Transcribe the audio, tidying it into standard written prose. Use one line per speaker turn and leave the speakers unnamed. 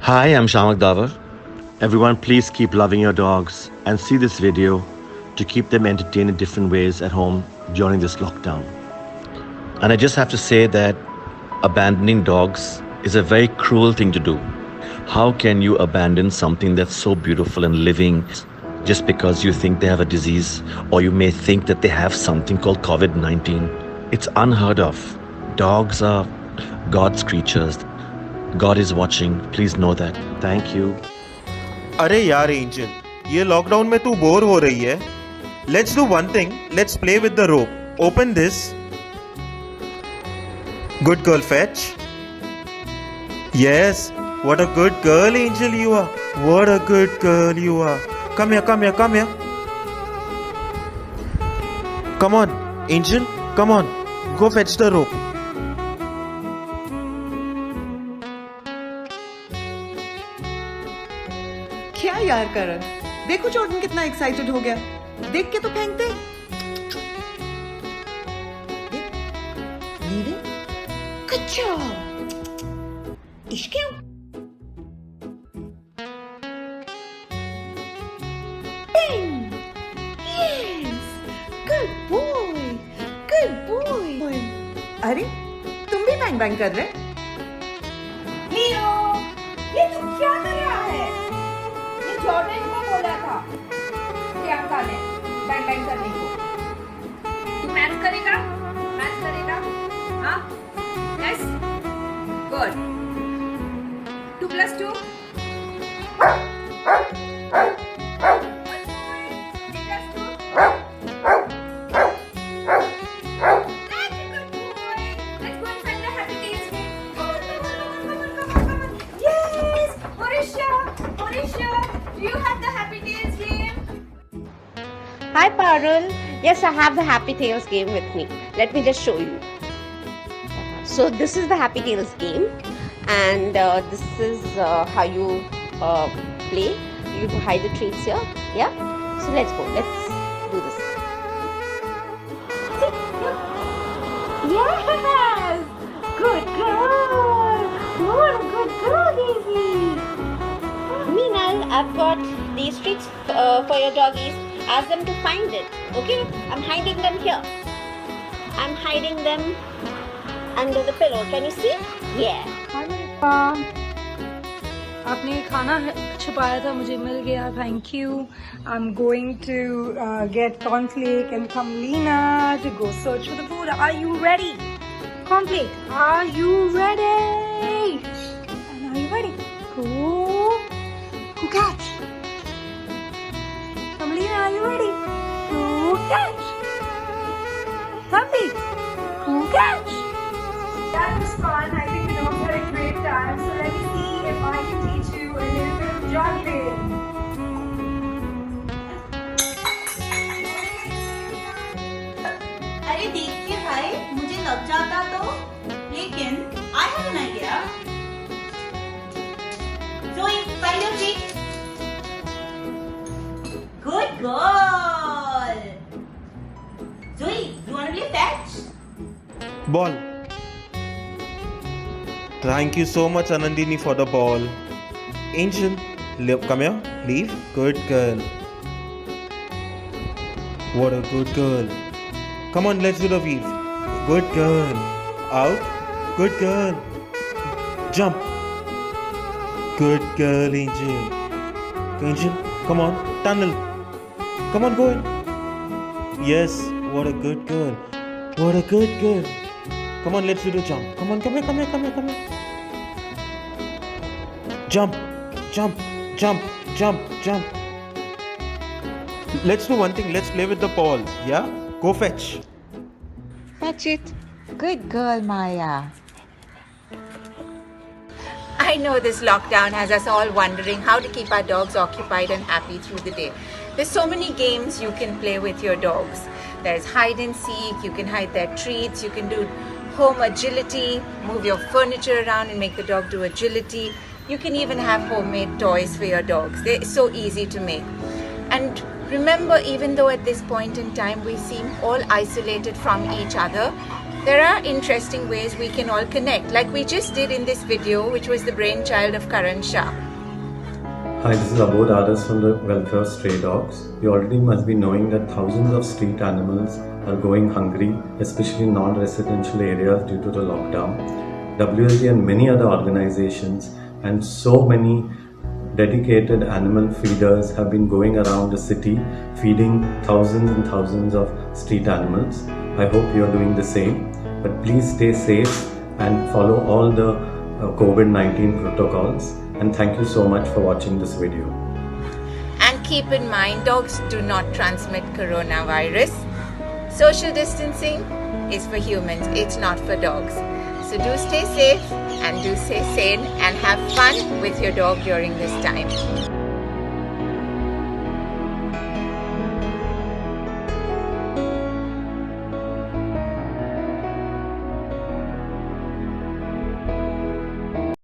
Hi, I'm Shah. Everyone, please keep loving your dogs and see this video to keep them entertained in different ways at home during this lockdown. And I just have to say that abandoning dogs is a very cruel thing to do. How can you abandon something that's so beautiful and living just because you think they have a disease or you may think that they have something called COVID-19? It's unheard of. Dogs are God's creatures. God is watching. Please know that. Thank you.
अरे यार angel, ये lockdown में तू bore हो रही है. Let's do one thing. Let's play with the rope. Open this. Good girl fetch. Yes, what a good girl, Angel, you are. What a good girl you are. Come here, come here, come here. Come on, Angel, come on. Go fetch the rope.
क्या यार करण, देखो Jordan कितना excited हो गया. देख के तो फेंक दे. नीले कच्चा इश्क गुड बॉय, गुड बॉय. अरे तुम भी बैंग बैंग कर रहे.
हीरो, ये तू क्या कर रहा है? ये जॉर्डन को बोला था प्रियंका ने बैंग बैंग करने को. तू मैच करेगा? मैच करेगा? हाँ? Yes? Good. 2 + 2? 3 + 2? Do you have the Happy Days game?
Hi Parul, yes I have the Happy Tales game with me. Let me just show you. So this is the Happy Tales game and this is how you play. You hide the treats here, yeah? So let's go, let's do this. Yes! Good girl! What a good girl, baby! Meanwhile, I've got these treats for your doggies. Ask them to find it, okay? I'm hiding them here. I'm hiding them under the pillow. Can you see? Yeah.
आपने खाना छुपाया था, मुझे मिल गया. Thank you. I'm going to get cornflake and Kamlina to go search for the food. Are you ready? Cornflake, are you ready? And are you ready? Who catch? Kamlina, are you ready? Who catch? Thumpy, who catch? That was fun. I think the dogs had a great time. So let me see if I can teach you a little bit of juggling.
अरे देखिए भाई, मुझे लग जाता तो. लेकिन I have an idea. Zoe, find your feet. Good girl. Zoe, you want to play fetch?
Ball. Thank you so much, Anandini, for the ball. Angel, come here. Leave. Good girl. What a good girl. Come on, let's do the weave. Good girl. Out. Good girl. Jump. Good girl, Angel. Angel, come on. Tunnel. Come on, go in. Yes, what a good girl. What a good girl. Come on, let's do the jump. Come on, come here, come here, come here, come here. Jump, jump, jump, jump, jump. Let's do one thing. Let's play with the ball. Yeah? Go fetch.
Fetch it. Good girl, Maya.
I know this lockdown has us all wondering how to keep our dogs occupied and happy through the day. There's so many games you can play with your dogs. There's hide and seek, you can hide their treats, you can do home agility, move your furniture around and make the dog do agility. You can even have homemade toys for your dogs. They're so easy to make. And remember, even though at this point in time we seem all isolated from each other, there are interesting ways we can all connect, like we just did in this video, which was the brainchild of Karan Shah.
Hi, this is Abod Adas from the Welfare of Stray Dogs. You already must be knowing that thousands of street animals are going hungry, especially in non-residential areas due to the lockdown. WLG and many other organizations and so many dedicated animal feeders have been going around the city feeding thousands and thousands of street animals. I hope you are doing the same, but please stay safe and follow all the COVID-19 protocols. And thank you so much for watching this video.
And keep in mind, dogs do not transmit coronavirus. Social distancing is for humans, it's not for dogs. So do stay safe and do stay sane and have fun with your dog during this time.